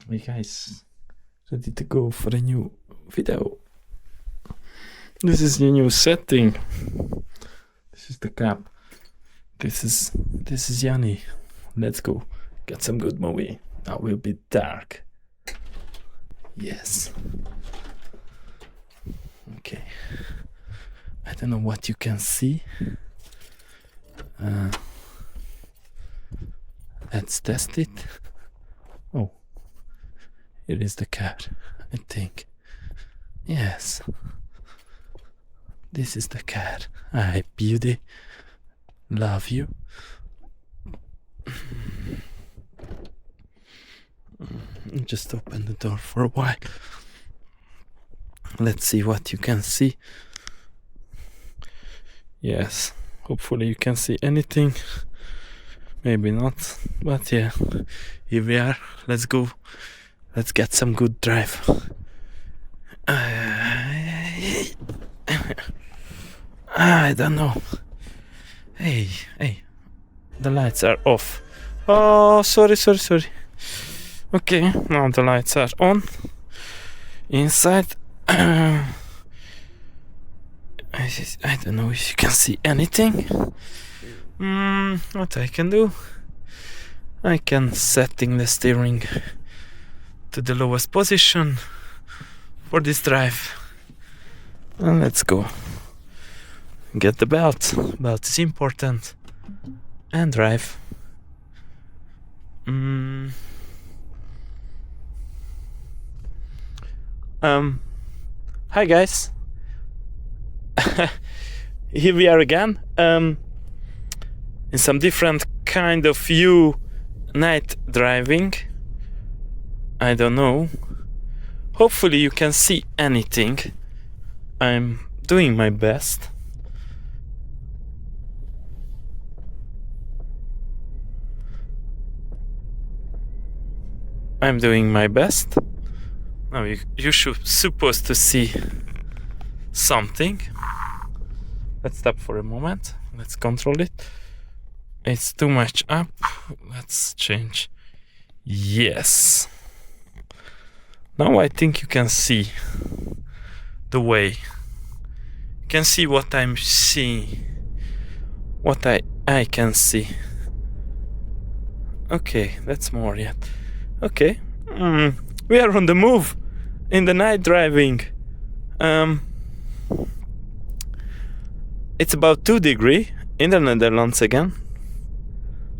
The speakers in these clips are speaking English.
Hey guys, ready to go for a new video. This is the new setting. This is the cap. This is Yanni. Let's go get some good movie. Now will be dark. Yes. Okay. I don't know what you can see. Let's test it. Oh, here is the car, I think. Yes. This is the car. Hi, beauty. Love you. Just open the door for a while. Let's see what you can see. Yes, hopefully you can see anything. Maybe not, but yeah, here we are. Let's go. Let's get some good drive. I don't know. Hey, the lights are off. Oh, sorry. Okay, now the lights are on. Inside, I don't know if you can see anything. What I can do? I can setting the steering to the lowest position for this drive. And let's go. Get the belt. Belt is important. And drive. Hi guys. Here we are again. In some different kind of view, night driving. I don't know. Hopefully you can see anything. I'm doing my best. I'm doing my best. Now you should supposed to see something. Let's stop for a moment. Let's control it. It's too much up. Let's change. Yes. Now I think you can see the way. You can see what I'm seeing. What I can see. Okay, that's more yet. Okay. We are on the move in the night driving. It's about 2 degrees in the Netherlands again.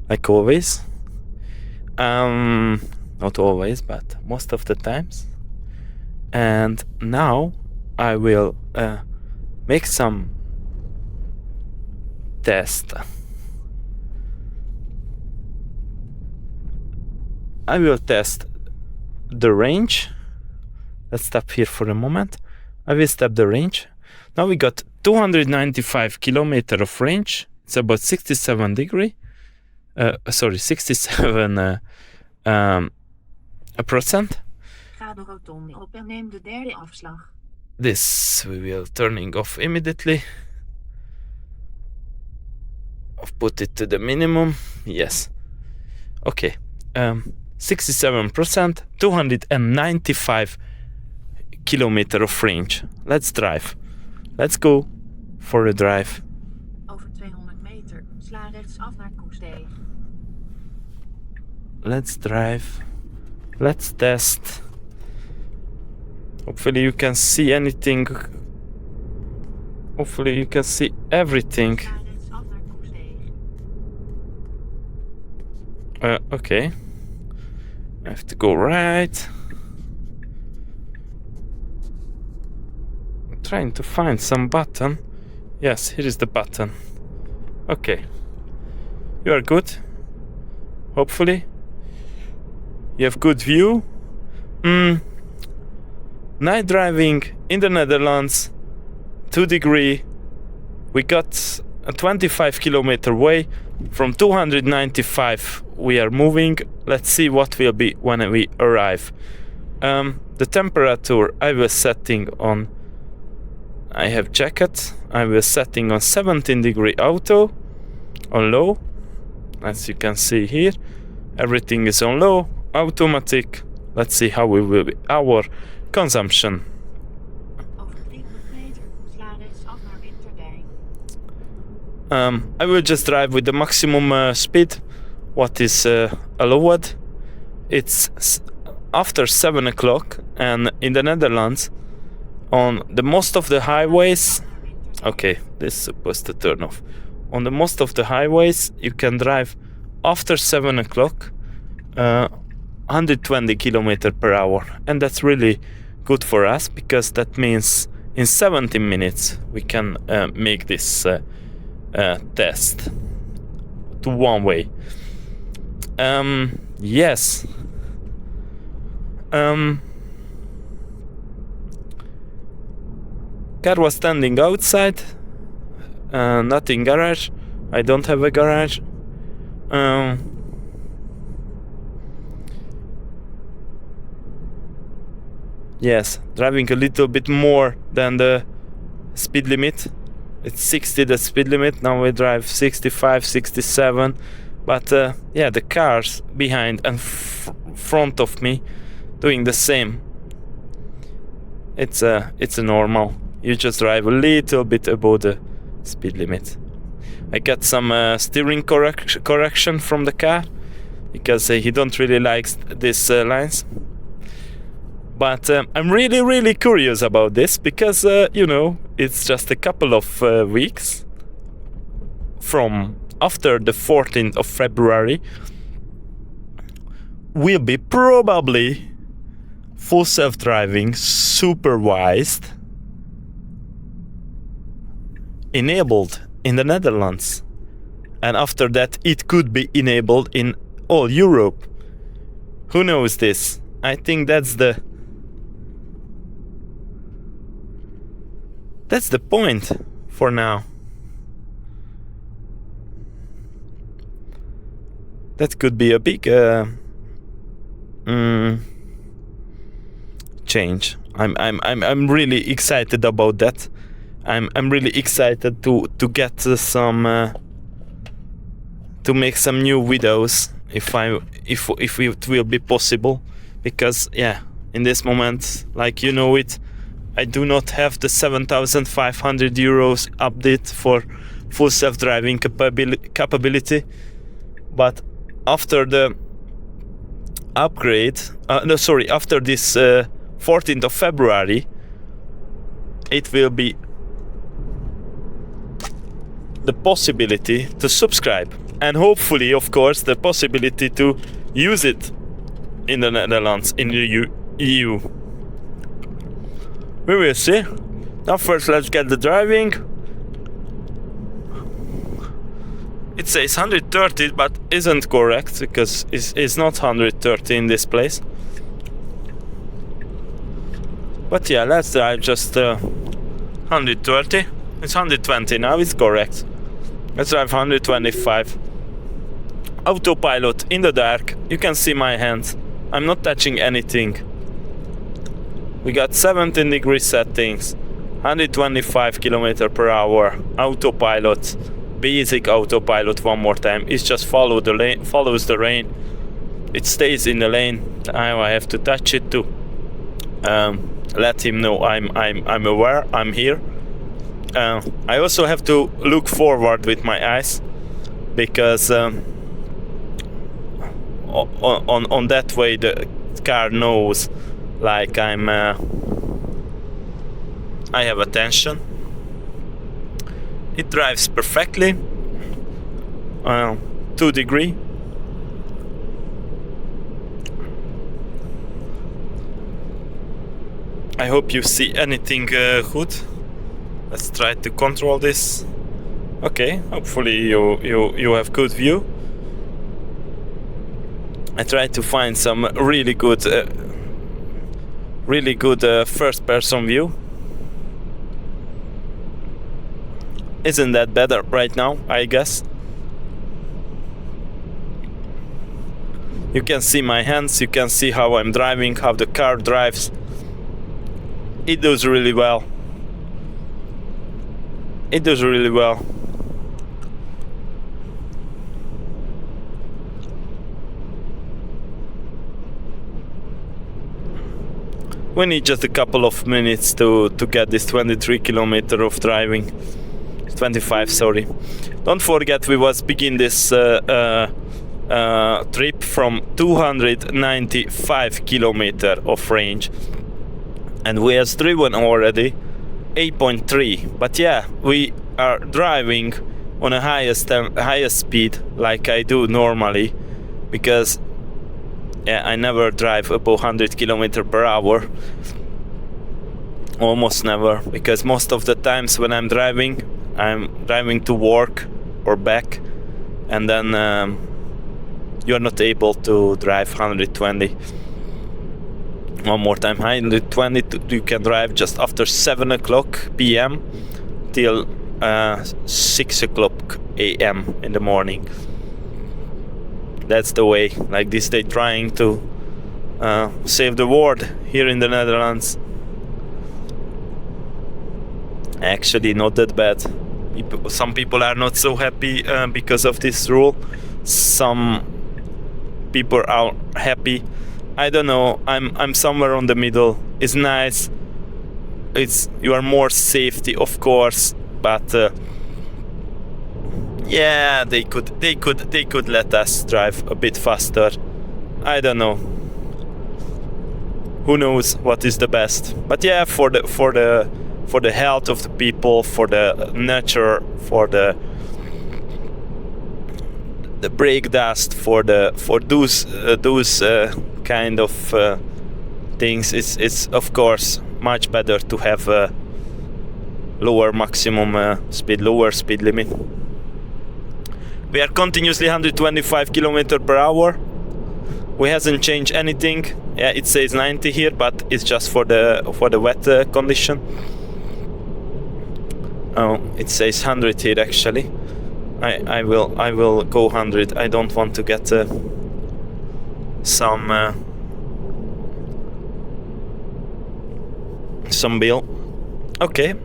Like always. Not always, but most of the times. And now I will make some test. I will test the range. Let's stop here for a moment. I will stop the range. Now we got 295 kilometer of range. It's about 67 degrees. 67 %. Ga de rotonde op en neem de derde afslag. This we will turning off immediately. I've put it to the minimum. Yes. Okay. 67%, 295 kilometer of range. Let's drive. Let's go for a drive. Over 200 meter, sla rechtsaf naar Koestee. Let's drive. Let's test. Hopefully you can see anything. Hopefully you can see everything. Sla rechtsaf naar Koestee. Okay. I have to go right. I'm trying to find some button. Yes, here is the button. Okay. You are good. Hopefully. You have good view. Night driving in the Netherlands. 2 degrees. We got a 25 kilometer way. From 295 we are moving. Let's see what will be when we arrive. The temperature I was setting on. I have jacket. I was setting on 17 degree auto. On low. As you can see here. Everything is on low. Automatic. Let's see how we will be our consumption. Over 300 meter, sla rechtsaf naar Winterdijk. I will just drive with the maximum speed what is allowed. It's after 7 o'clock, and in the Netherlands on the most of the highways, okay, this is supposed to turn off. On the most of the highways you can drive after 7 o'clock 120 kilometer per hour, and that's really good for us because that means in 70 minutes we can make this test to one way. Yes. Car was standing outside, not in garage. I don't have a garage. Yes, driving a little bit more than the speed limit. It's 60 the speed limit. Now we drive 65, 67. But yeah, the cars behind and front of me doing the same. It's a normal. You just drive a little bit above the speed limit. I got some steering correction from the car because he don't really like these lines. But I'm really curious about this because you know, it's just a couple of weeks from after the 14th of February will be probably full self-driving, supervised, enabled in the Netherlands, and after that it could be enabled in all Europe. Who knows this? I think that's the point for now. That could be a big change. I'm really excited about that. I'm really excited to get some to make some new videos if it will be possible, because yeah, in this moment, like you know it, I do not have the 7,500 euros update for full self-driving capability, but after the upgrade, after this 14th of February, it will be the possibility to subscribe, and hopefully, of course, the possibility to use it in the Netherlands, in the EU. We will see. Now first let's get the driving. It says 130, but isn't correct because it's not 130 in this place. But yeah, let's drive just 130. It's 120 now, it's correct. Let's drive 125. Autopilot in the dark. You can see my hands. I'm not touching anything. We got 17 degree settings, 125 km per hour, autopilot, basic autopilot one more time. It just follows the lane. It stays in the lane. Now I have to touch it to let him know I'm aware, I'm here. I also have to look forward with my eyes because on that way the car knows like I have attention. It drives perfectly. 2 degree. I hope you see anything good. Let's try to control this. Okay, hopefully you have good view. I try to find some really good first-person view. Isn't that better right now, I guess? You can see my hands, you can see how I'm driving, how the car drives. It does really well. It does really well. we need just a couple of minutes to get this 23 kilometer of driving. 25, sorry. Don't forget we was begin this trip from 295 kilometer of range, and we has driven already 8.3. But yeah, we are driving on a highest speed like I do normally, because yeah, I never drive above 100 kilometer per hour. Almost never, because most of the times when I'm driving to work or back, and then you're not able to drive 120. One more time, 120 you can drive just after 7 o'clock p.m. till 6 o'clock a.m. in the morning. That's the way. Like this, they trying to save the world here in the Netherlands. Actually, not that bad. Some people are not so happy because of this rule. Some people are happy. I don't know. I'm somewhere on the middle. It's nice. You are more safety, of course, but yeah, they could let us drive a bit faster. I don't know. Who knows what is the best? But yeah, for the health of the people, for the nature, for the brake dust, for those kind of things, it's of course much better to have a lower maximum speed, lower speed limit. We are continuously 125 km per hour. We hasn't changed anything. Yeah, it says 90 here, but it's just for the wet condition. Oh, it says 100 here actually. I will go 100. I don't want to get some bill. Okay.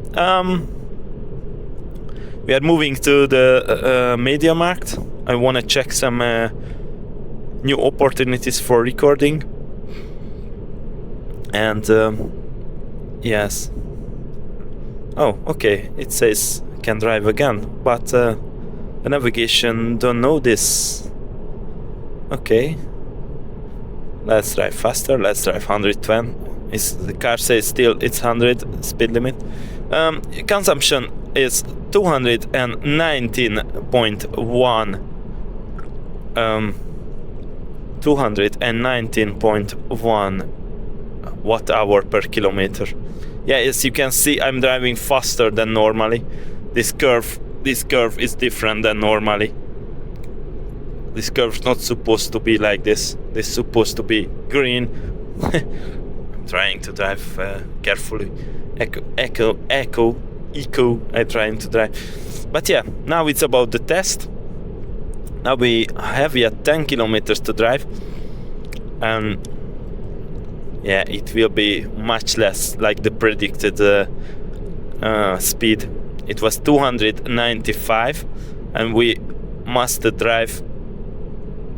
We are moving to the media market. I want to check some new opportunities for recording. And yes. Oh, okay. It says can drive again, but the navigation don't know this. Okay. Let's drive faster. Let's drive 120. The car says still it's 100 speed limit. Consumption is 219.1 219.1 watt hour per kilometer. Yeah, as you can see, I'm driving faster than normally. This curve is different than normally. This curve's not supposed to be like this. This is supposed to be green. I'm trying to drive carefully. Eco. I'm trying to drive. But yeah, now it's about the test. Now we have yet 10 kilometers to drive. And yeah, it will be much less like the predicted speed. It was 295 and we must drive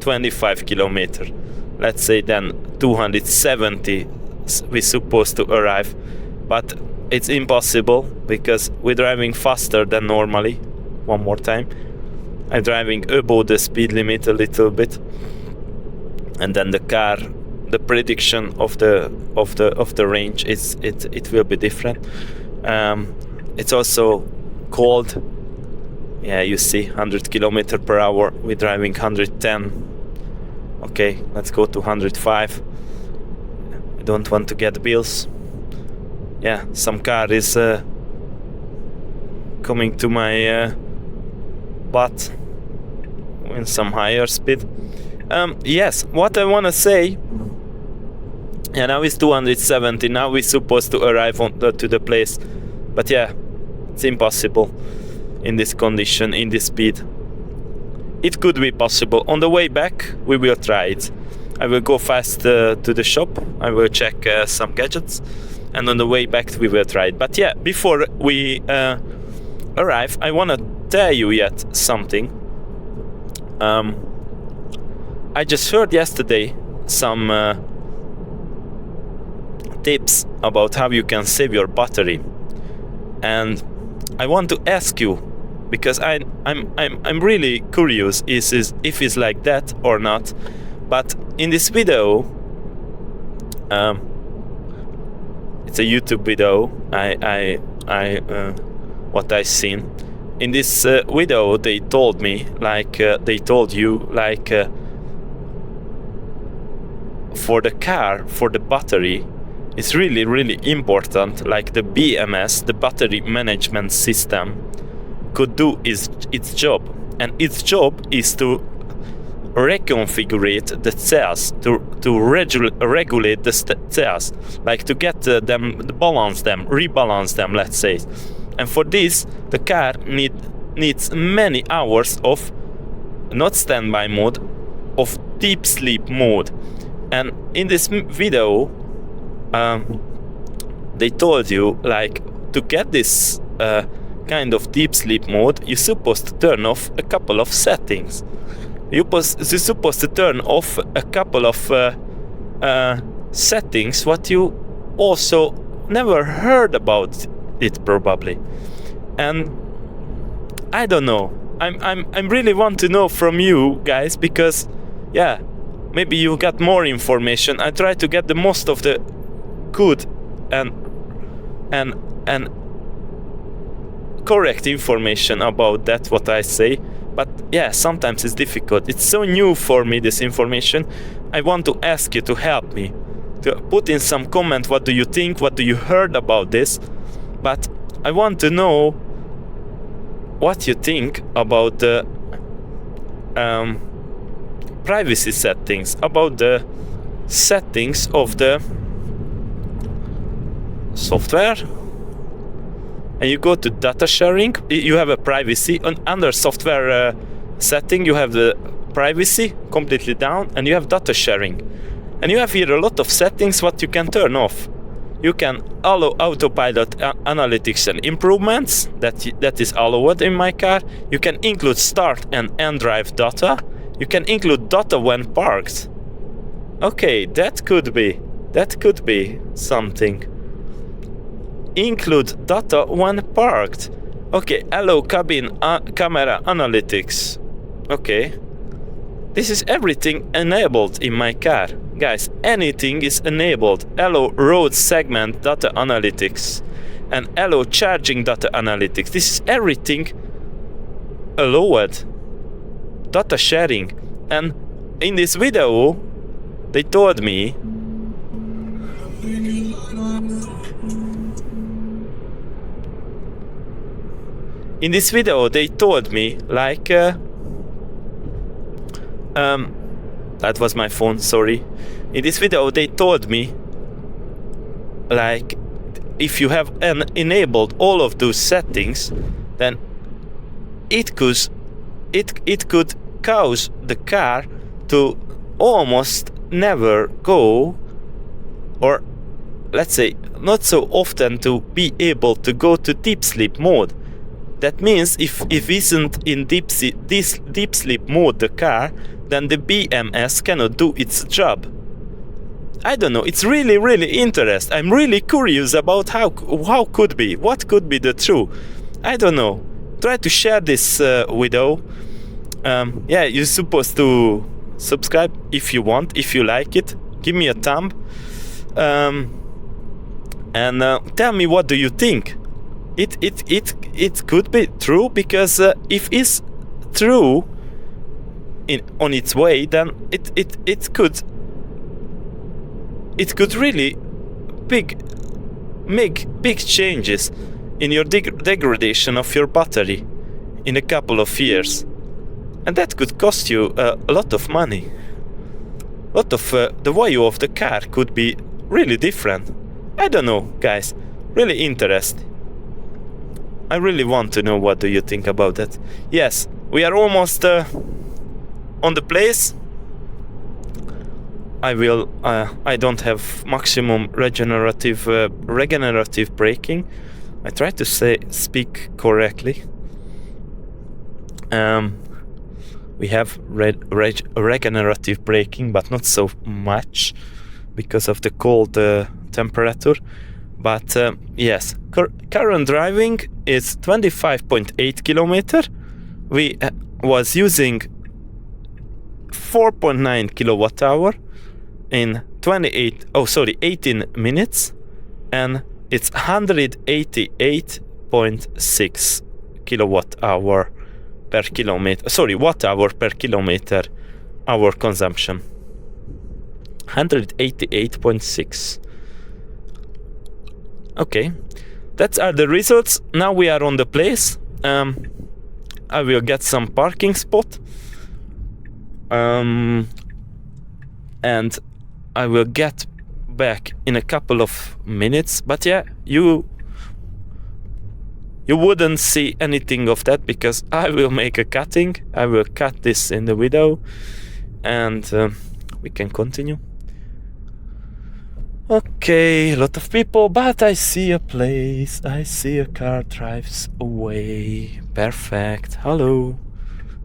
25 kilometers. Let's say then 270 we're supposed to arrive, but it's impossible because we're driving faster than normally. One more time, I'm driving above the speed limit a little bit, and then the car, the prediction of the range it will be different. It's also cold. Yeah, you see 100 km per hour. We're driving 110. Okay, let's go to 105. I don't want to get bills. Yeah, some car is coming to my butt in some higher speed. Yes, what I want to say. Yeah, now it's 270. Now we're supposed to arrive to the place, but yeah, it's impossible in this condition, in this speed. It could be possible. On the way back, we will try it. I will go fast to the shop. I will check some gadgets, and on the way back we will try it. But yeah, before we arrive, I want to tell you yet something. I just heard yesterday some tips about how you can save your battery. And I want to ask you, because I'm really curious if it's like that or not. But in this video, it's a YouTube video. What I seen in this video, they told me, like they told you, like for the car, for the battery, it's really important. Like the BMS, the battery management system, could do its job, and its job is to reconfigure the cells, to regulate the cells, like to get them, rebalance them, let's say. And for this, the car needs many hours of not standby mode, of deep sleep mode. And in this video, they told you, like, to get this kind of deep sleep mode, you're supposed to turn off a couple of settings. You're supposed to turn off a couple of settings what you also never heard about it, probably. And I don't know. I'm really want to know from you guys, because yeah, maybe you got more information. I try to get the most of the good and correct information about that what I say. But yeah, sometimes it's difficult. It's so new for me, this information. I want to ask you to help me, to put in some comment. What do you think? What do you heard about this? But I want to know what you think about the privacy settings, about the settings of the software. And you go to data sharing, you have a privacy. Under software setting, you have the privacy completely down, and you have data sharing. And you have here a lot of settings what you can turn off. You can allow autopilot analytics and improvements, that is allowed in my car. You can include start and end drive data. You can include data when parked. Okay, that could be something. Include data when parked. Okay, allow cabin camera analytics. Okay, this is everything enabled in my car, guys. Anything is enabled. Allow road segment data analytics and allow charging data analytics. This is everything allowed. Data sharing. And in this video, they told me like that was my phone, sorry. In this video they told me, like, if you have enabled all of those settings, then it could cause the car to almost never go, or let's say not so often to be able to go to deep sleep mode. That means if isn't in deep sleep mode the car, then the BMS cannot do its job. I don't know. It's really interesting. I'm really curious about how could be, what could be the truth. I don't know. Try to share this video. Yeah, you're supposed to subscribe if you want, if you like it. Give me a thumb. And tell me, what do you think? It could be true, because if it's true on its way, then it could really make big changes in your degradation of your battery in a couple of years, and that could cost you a lot of money. A lot of the value of the car could be really different. I don't know, guys. Really interesting. I really want to know what do you think about that. Yes, we are almost on the place. I don't have maximum regenerative braking. I try to speak correctly. We have regenerative braking, but not so much. because of the cold temperature. But yes, current driving is 25.8 kilometer. We was using 4.9 kilowatt hour in 18 minutes, and it's 188.6 kilowatt hour per kilometer. Sorry, watt hour per kilometer hour consumption. 188.6. Okay, that are the results. Now we are on the place. I will get some parking spot, and I will get back in a couple of minutes. But yeah, you wouldn't see anything of that because I will make a cutting. I will cut this in the video, and we can continue. Okay, a lot of people, but I see a place. I see a car drives away. Perfect. Hello.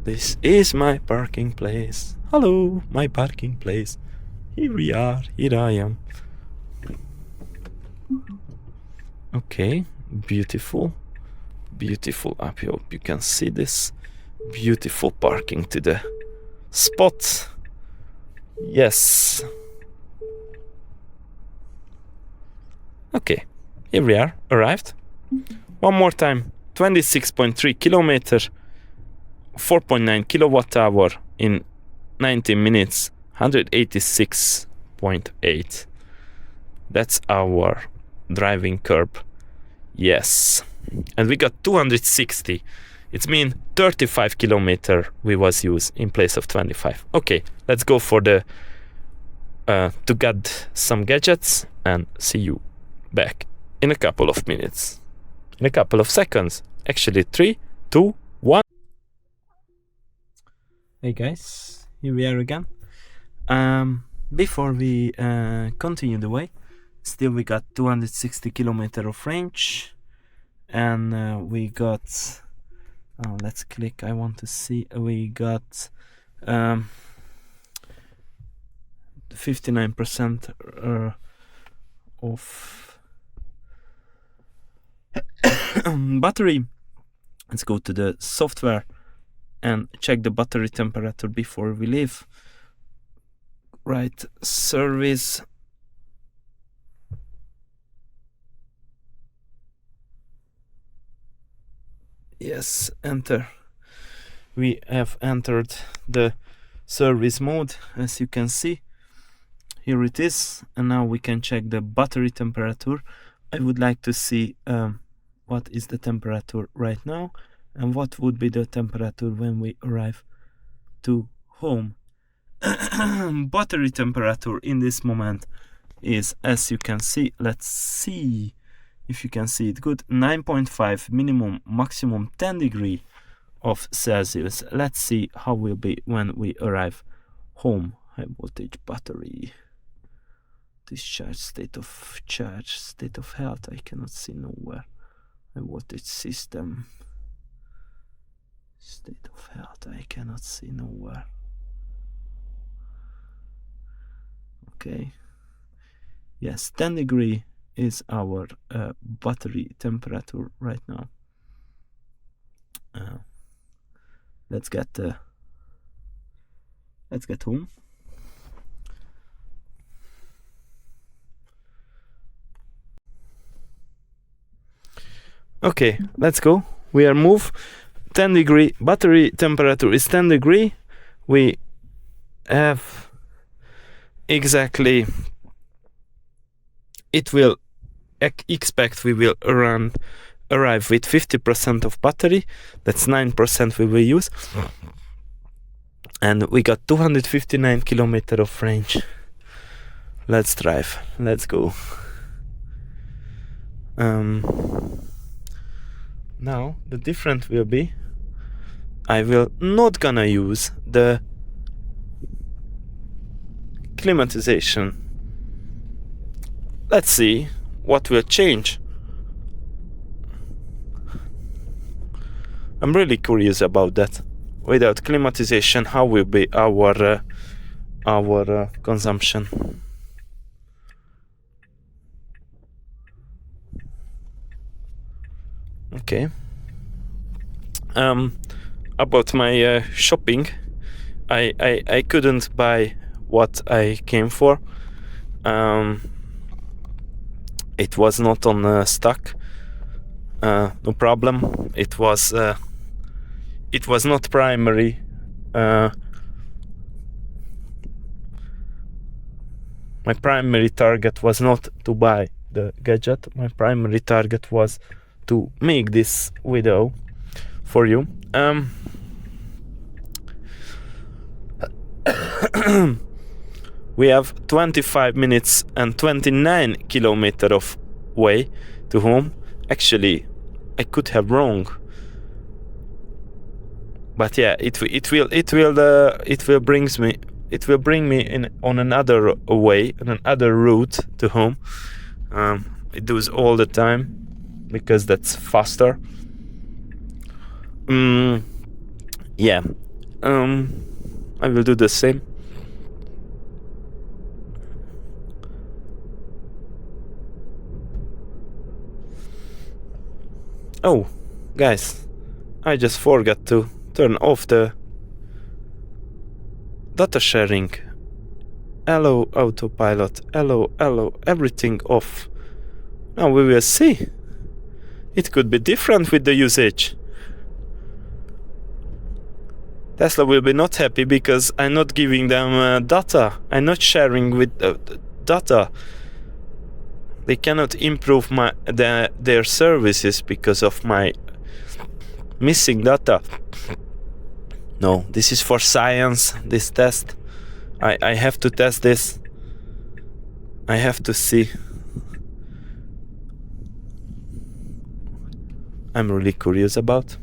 This is my parking place. Hello, my parking place. Here we are. Here I am. Okay, beautiful. Beautiful. I hope you can see this. Beautiful parking to the spot. Yes. Okay, here we are, arrived. One more time, 26.3 kilometer, 4.9 kilowatt hour in 19 minutes, 186.8. That's our driving curve. Yes. And we got 260. It means 35 kilometer we was used in place of 25. Okay, let's go for the to get some gadgets and see you back in a couple of minutes, in a couple of seconds. Actually, 3, 2, 1. Hey guys, here we are again. Before we continue the way, still we got 260 kilometer of range, and we got let's click. I want to see. We got 59% of battery. Let's go to the software and check the battery temperature before we leave. Right, service. Yes, enter. We have entered the service mode, as you can see. Here it is, and now we can check the battery temperature. I would like to see what is the temperature right now and what would be the temperature when we arrive to home. Battery temperature in this moment is, as you can see, let's see if you can see it good, 9.5, minimum, maximum 10 degree of Celsius. Let's see how will be when we arrive home. High voltage battery. Discharge, state of charge, state of health, I cannot see nowhere. High voltage system. State of health, I cannot see nowhere. Okay. Yes, 10 degree is our battery temperature right now. Let's get home. Okay, let's go. We are move. 10 degree battery temperature is 10 degree. We have exactly. It will expect we will arrive with 50% of battery. That's 9% we will use, and we got 259 kilometer of range. Let's drive. Let's go. Now the difference will be I will not gonna use the climatization. Let's see what will change. I'm really curious about that. Without climatization, how will be our consumption? Okay. About my shopping, I couldn't buy what I came for. It was not on stock. No problem. It was not primary. My primary target was not to buy the gadget. My primary target was to make this video for you. We have 25 minutes and 29 kilometers of way to home. Actually, I could have wrong, but yeah, it will bring me in on another way, on another route to home. It does all the time because that's faster. Yeah, I will do the same. Oh, guys, I just forgot to turn off the data sharing. Hello, autopilot. Hello, everything off. Now we will see. It could be different with the usage. Tesla will be not happy because I'm not giving them data. I'm not sharing with data. They cannot improve their services because of my missing data. No, this is for science, this test. I have to test this. I have to see. I'm really curious about.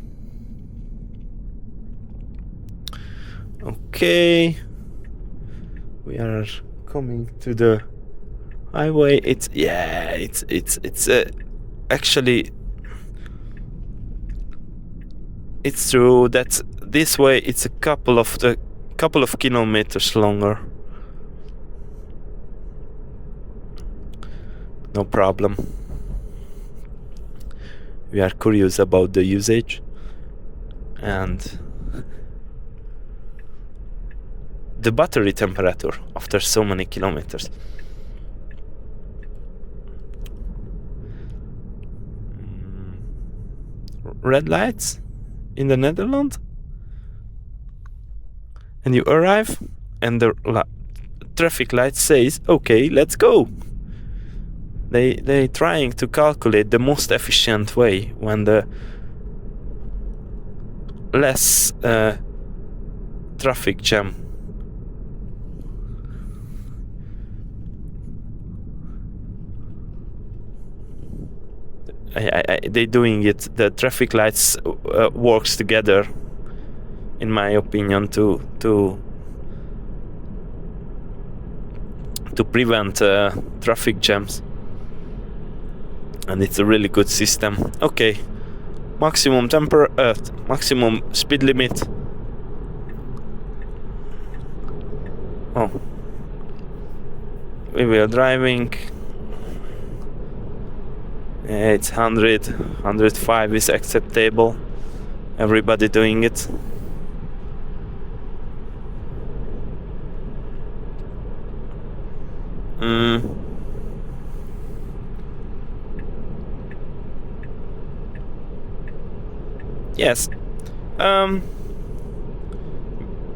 Okay. We are coming to the highway. It's actually it's true that this way it's a couple of kilometers longer. No problem. We are curious about the usage and the battery temperature after so many kilometers. Red lights in the Netherlands, and you arrive and the traffic light says, okay, let's go. They trying to calculate the most efficient way when the less traffic jam. They doing it. The traffic lights works together, in my opinion, to prevent traffic jams, and it's a really good system. Okay, maximum maximum speed limit. Oh, we were driving. It's 100, 105 is acceptable. Everybody doing it. Yes.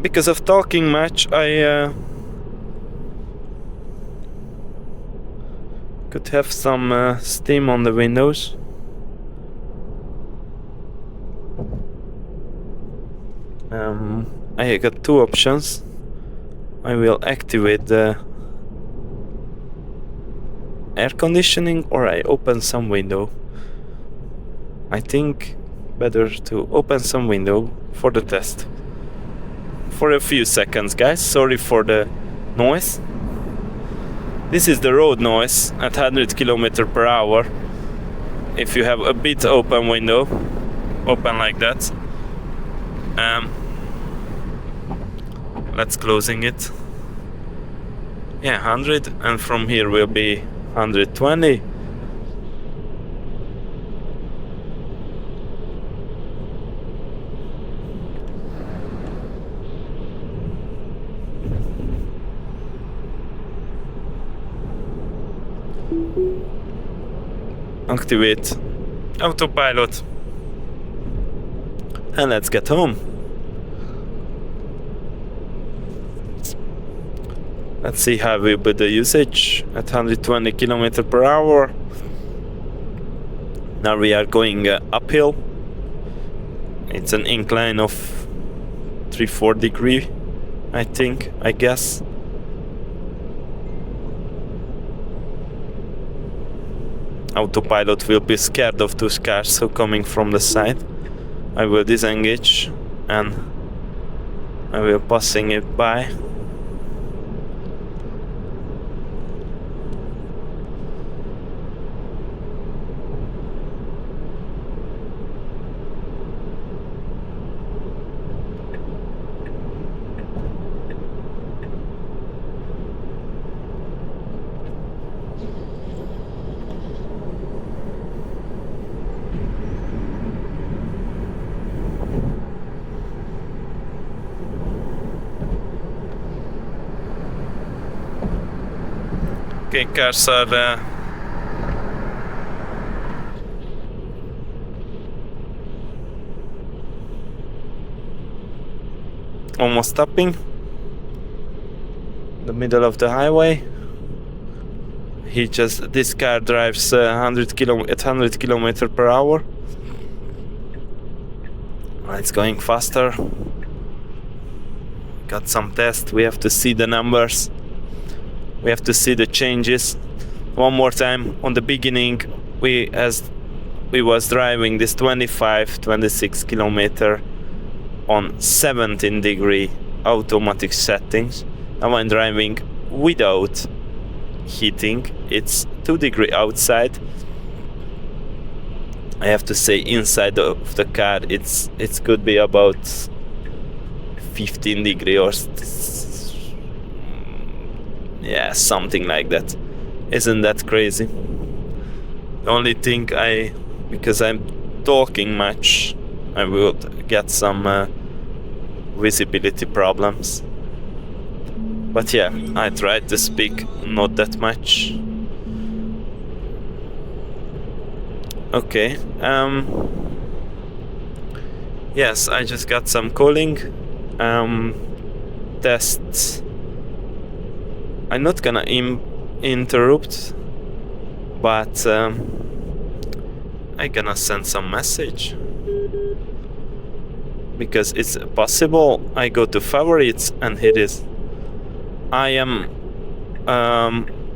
Because of talking much, I could have some steam on the windows. I got two options. I will activate the air conditioning or I open some window. I think better to open some window for the test. For a few seconds, guys. Sorry for the noise. This is the road noise at 100 km/h. If you have a bit open window, open like that. Let's closing it. Yeah, 100, and from here will be 120. Activate autopilot. And let's get home. Let's see how will be the usage at 120 km per hour. Now we are going uphill. It's an incline of 3-4 degree, I guess. Autopilot will be scared of those cars so coming from the side. I will disengage and I will passing it by. Okay, cars are almost stopping in the middle of the highway. This car drives 100 km per hour. It's going faster. Got some tests. We have to see the numbers. We have to see the changes. One more time. On the beginning, we was driving this 26 km on 17 degree automatic settings. Now I'm driving without heating. It's 2 degree outside. I have to say inside of the car it could be about 15 degree or yeah, something like that. Isn't that crazy? The only thing because I'm talking much, I will get some visibility problems. But yeah, I tried to speak not that much. Okay. Yes, I just got some calling tests. I'm not gonna interrupt, but I'm gonna send some message because it's possible. I go to favorites and here it is. I am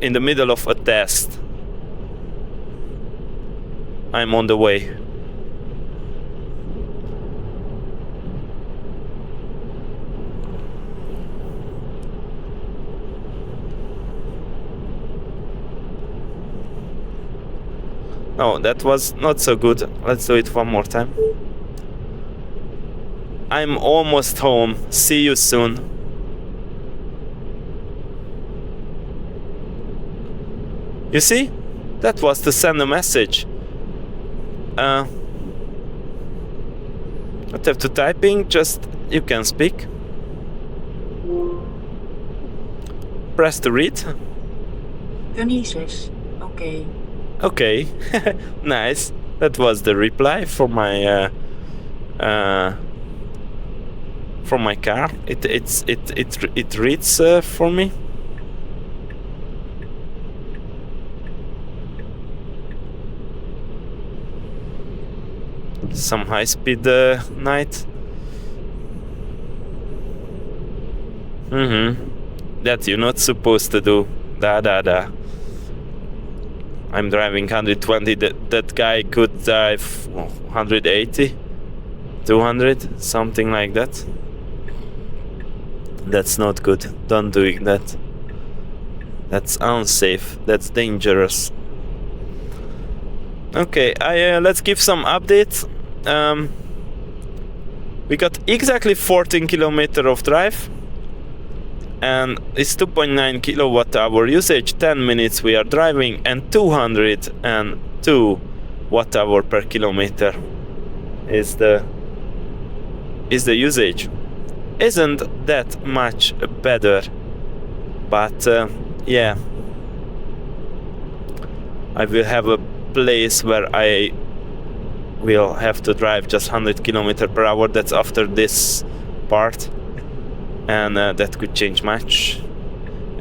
in the middle of a test. I'm on the way. Oh, that was not so good. Let's do it one more time. I'm almost home. See you soon. You see? That was to send a message. Not have to typing, just you can speak. Press to read. Genesis. Okay. Okay, nice. That was the reply for my car. It reads for me. Some high-speed night. That you're not supposed to do. Da. I'm driving 120. That guy could drive 180, 200, something like that. That's not good. Don't do that. That's unsafe. That's dangerous. Okay, let's give some updates. We got exactly 14 km of drive. And it's 2.9 kilowatt hour usage, 10 minutes we are driving, and 202 watt hour per kilometer is the usage. Isn't that much better? But yeah, I will have a place where I will have to drive just 100 km per hour. That's after this part, and that could change much.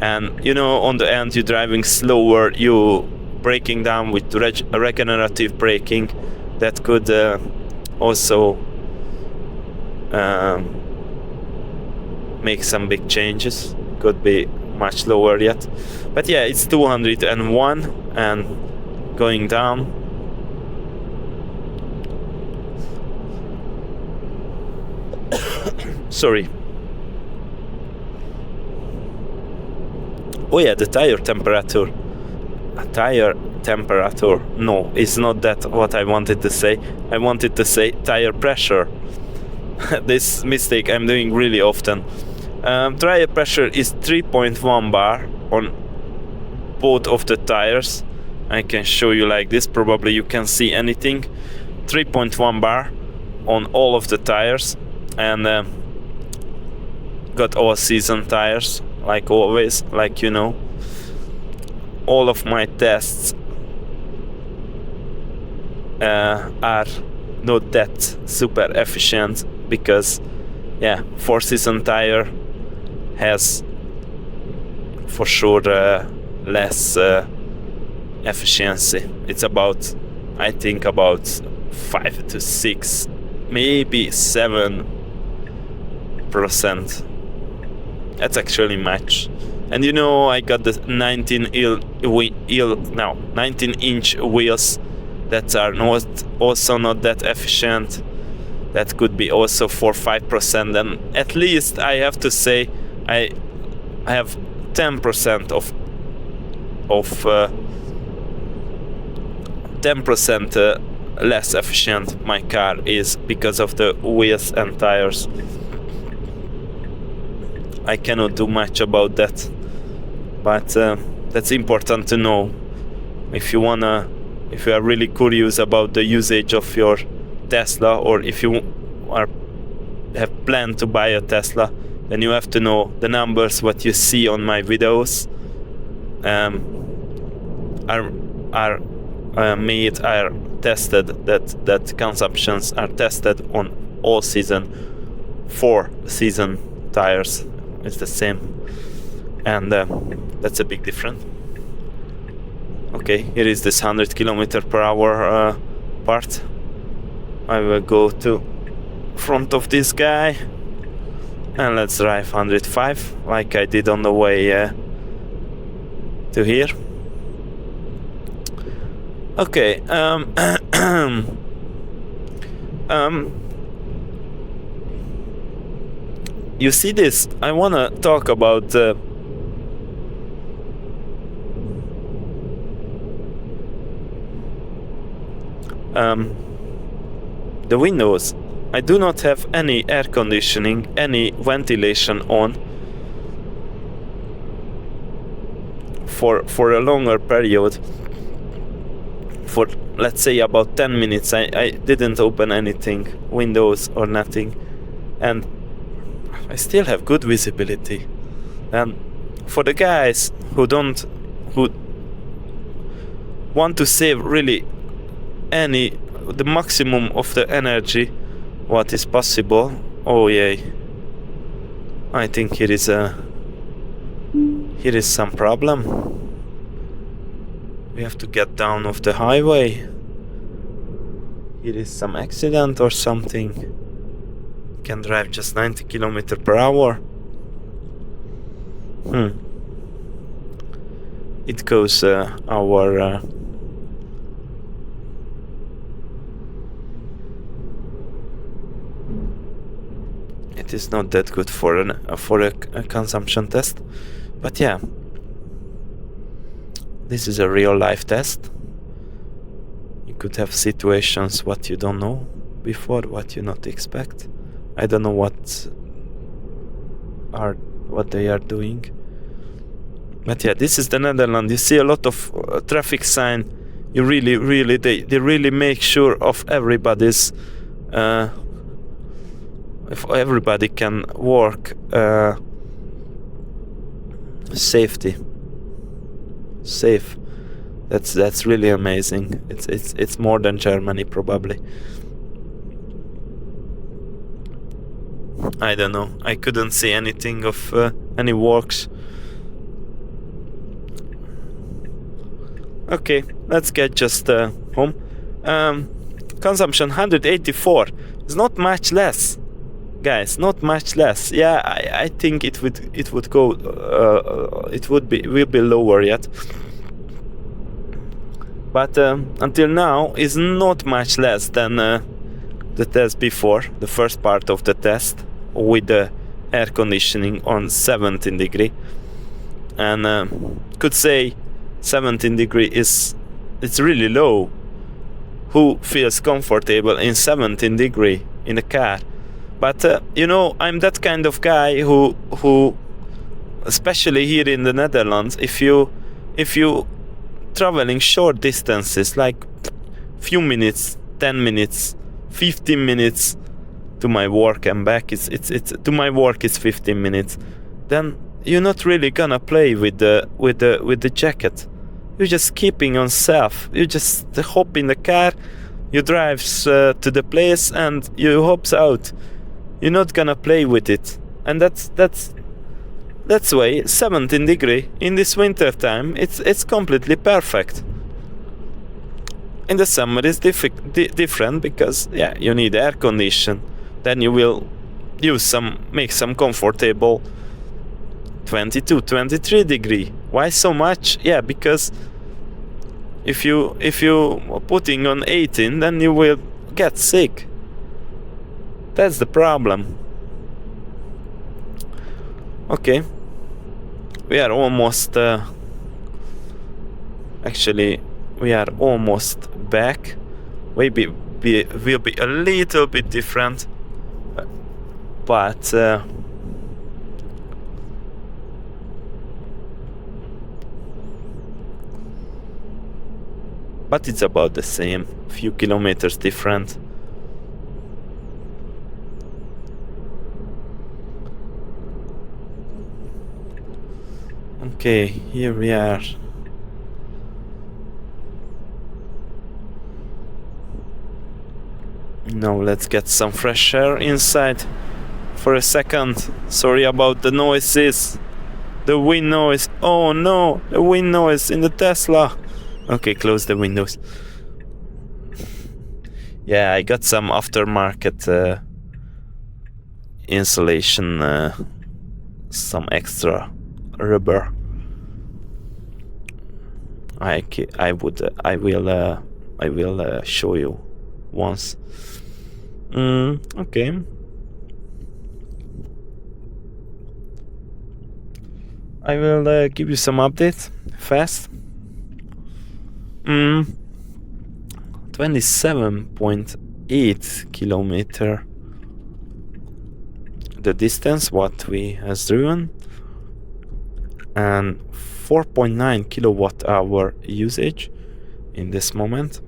And you know, on the end you're driving slower, you braking down with regenerative braking. That could also make some big changes. Could be much lower yet, but yeah, it's 201 and going down. Sorry. Oh yeah, the tire temperature. Tire temperature. No, it's not that what I wanted to say. I wanted to say tire pressure. This mistake I'm doing really often. Tire pressure is 3.1 bar on both of the tires. I can show you like this. Probably you can see anything. 3.1 bar on all of the tires, and got all season tires like always, like you know. All of my tests are not that super efficient because yeah, 4-season tire has for sure less efficiency. It's about, I think, about 5 to 6, maybe 7%. That's actually much. And you know, I got the 19-inch wheels that are also not that efficient. That could be also 4-5%. And at least I have to say I have 10% of 10% less efficient my car is because of the wheels and tires. I cannot do much about that, but that's important to know. If you are really curious about the usage of your Tesla, or if you have planned to buy a Tesla, then you have to know the numbers what you see on my videos are tested, that consumptions are tested on all season 4-season tires. It's the same, and that's a big difference. Okay, here is this 100 km per hour part. I will go to front of this guy and let's drive 105 like I did on the way to here. Okay, you see this? I wanna talk about the windows. I do not have any air conditioning, any ventilation on for a longer period. For let's say about 10 minutes I didn't open anything, windows or nothing, and I still have good visibility. And for the guys who want to save really the maximum of the energy what is possible, oh yeah, I think here is some problem. We have to get down off the highway. Here is some accident or something. Can drive just 90 km per hour. It goes our it is not that good for a consumption test, but yeah, this is a real life test. You could have situations what you don't know before, what you not expect. I don't know what they are doing, but yeah, this is the Netherlands. You see a lot of traffic sign. You really they really make sure of everybody's if everybody can work safe. That's really amazing. It's more than Germany probably. I don't know. I couldn't see anything of any works. Okay, let's get just home. Consumption 184. It's not much less, guys. Not much less. Yeah, I think it would go. Will be lower yet. But until now, is not much less than the test before, the first part of the test with the air conditioning on 17 degree, and could say 17 degree it's really low. Who feels comfortable in 17 degree in a car? But you know, I'm that kind of guy who especially here in the Netherlands, if you traveling short distances, like few minutes, 10 minutes, 15 minutes to my work and back, it's to my work is 15 minutes, then you're not really gonna play with the jacket. You're just keeping on self. You just hop in the car, you drive to the place, and you hops out. You're not gonna play with it, and that's why 17 degree in this winter time it's completely perfect. In the summer it's different because yeah, you need air condition. Then you will make some comfortable 22, 23 degree. Why so much? Yeah, because if you putting on 18, then you will get sick. That's the problem. Okay, we are almost actually we are almost back. Maybe will be a little bit different, but it's about the same, few kilometers different. Okay, here we are. Now let's get some fresh air inside for a second. Sorry about the noises. The wind noise. Oh no, the wind noise in the Tesla. Okay, close the windows. Yeah, I got some aftermarket insulation, some extra rubber. I will show you once. Okay. I will give you some updates fast. 27.8 kilometer the distance what we has driven, and 4.9 kilowatt hour usage in this moment.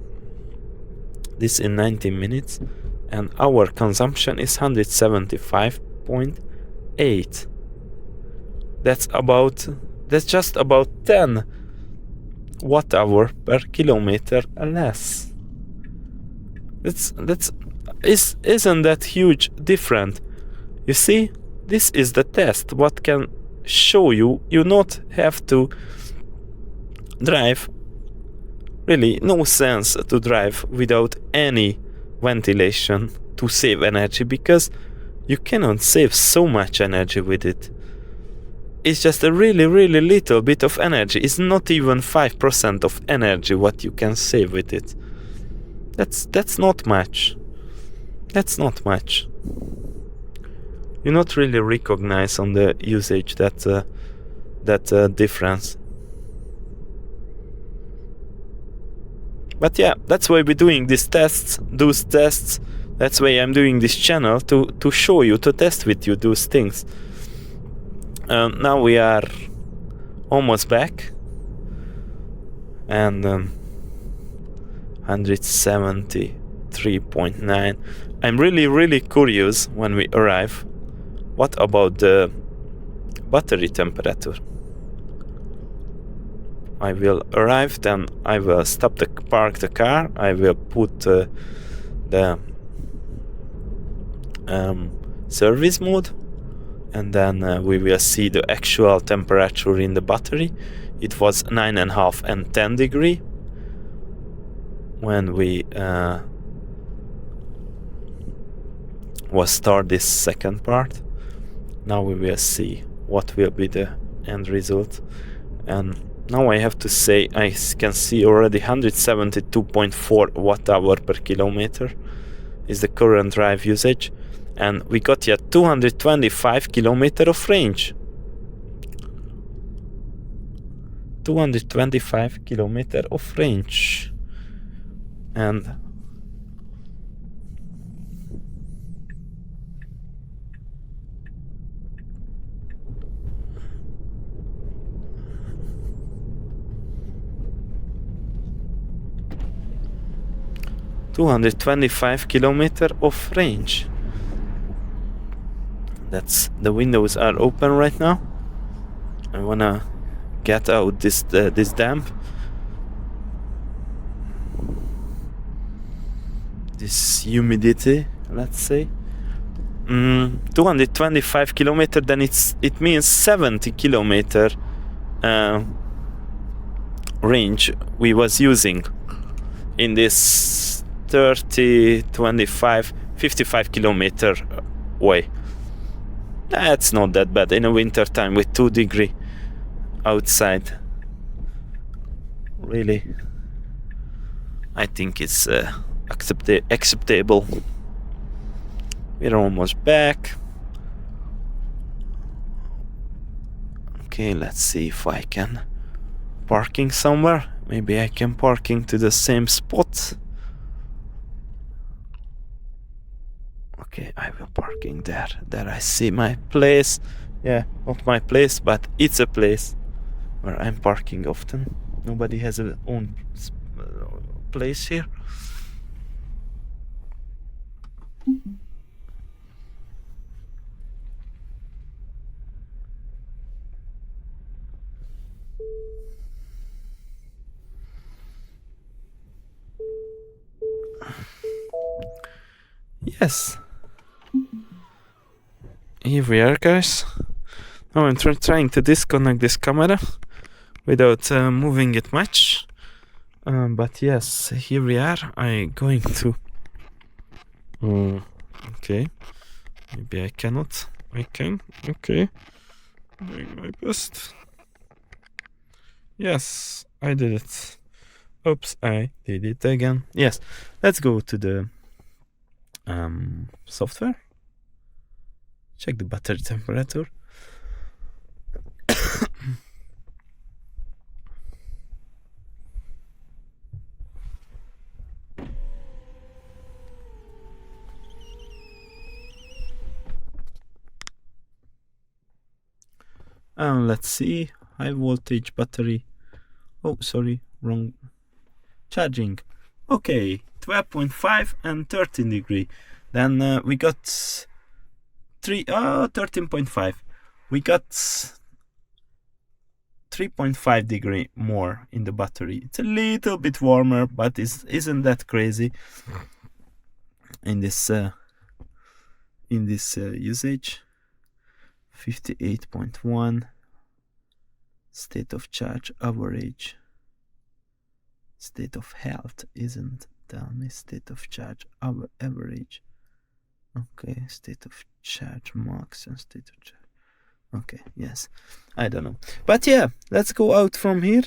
This in 19 minutes, and our consumption is 175.8. That's just about 10 watt hour per kilometer less. Isn't that huge different? You see, this is the test what can show you not have to drive. Really no sense to drive without any ventilation to save energy, because you cannot save so much energy with it. It's just a really little bit of energy. It's not even 5% of energy what you can save with it. That's not much. That's not much. You not really recognize on the usage that difference. But yeah, that's why we're doing those tests. That's why I'm doing this channel, to show you, to test with you those things. Now we are almost back, and 173.9. I'm really curious when we arrive. What about the battery temperature? I will arrive, then I will park the car, I will put the service mode, and then we will see the actual temperature in the battery. It was 9.5 and 10 degree when we was start this second part. Now we will see what will be the end result. And now I have to say I can see already 172.4 watt-hour per kilometer is the current drive usage, and we got yet 225 kilometer of range. 225 kilometer of range. And ...225 kilometer of range. That's the windows are open right now. I wanna get out this damp, this humidity, let's say. 225 kilometer, then it means 70 kilometer range we was using in this 30, 25, 55 kilometer way. That's not that bad in a winter time with 2 degree outside. Really, I think it's acceptable. We're almost back. Okay, let's see if I can parking somewhere. Maybe I can parking to the same spot. Okay, I will parking there. There I see my place. Yeah, not my place, but it's a place where I'm parking often. Nobody has a own place here. Yes. Here we are, guys. Now I'm trying to disconnect this camera without moving it much. But yes, here we are. I'm going to... okay. Maybe I cannot. I can. Okay. Doing my best. Yes, I did it. Oops, I did it again. Yes, let's go to the software. Check the battery temperature. Let's see. High voltage battery. Oh, sorry, wrong. Charging. Okay, 12.5 and 13 degree. Then we got 13.5. We got 3.5 degree more in the battery. It's a little bit warmer, but isn't that crazy in this usage. 58.1 state of charge average. State of health isn't. Tell me state of charge average. Okay, state of charge max and state of charge. Okay, yes, I don't know, but yeah, let's go out from here.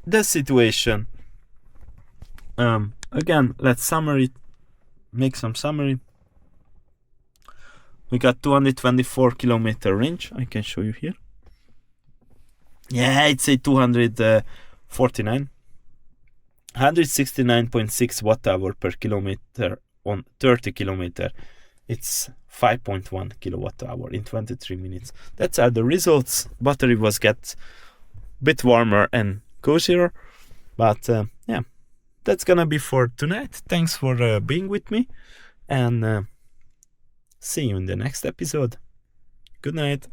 The situation. Again, let's make some summary. We got 224 kilometer range. I can show you here. Yeah, it's a 249. 169.6 watt-hour per kilometer on 30 kilometer. It's 5.1 kilowatt-hour in 23 minutes. That's are the results. Battery was get bit warmer and cozier, but yeah, that's gonna be for tonight. Thanks for being with me, and see you in the next episode. Good night.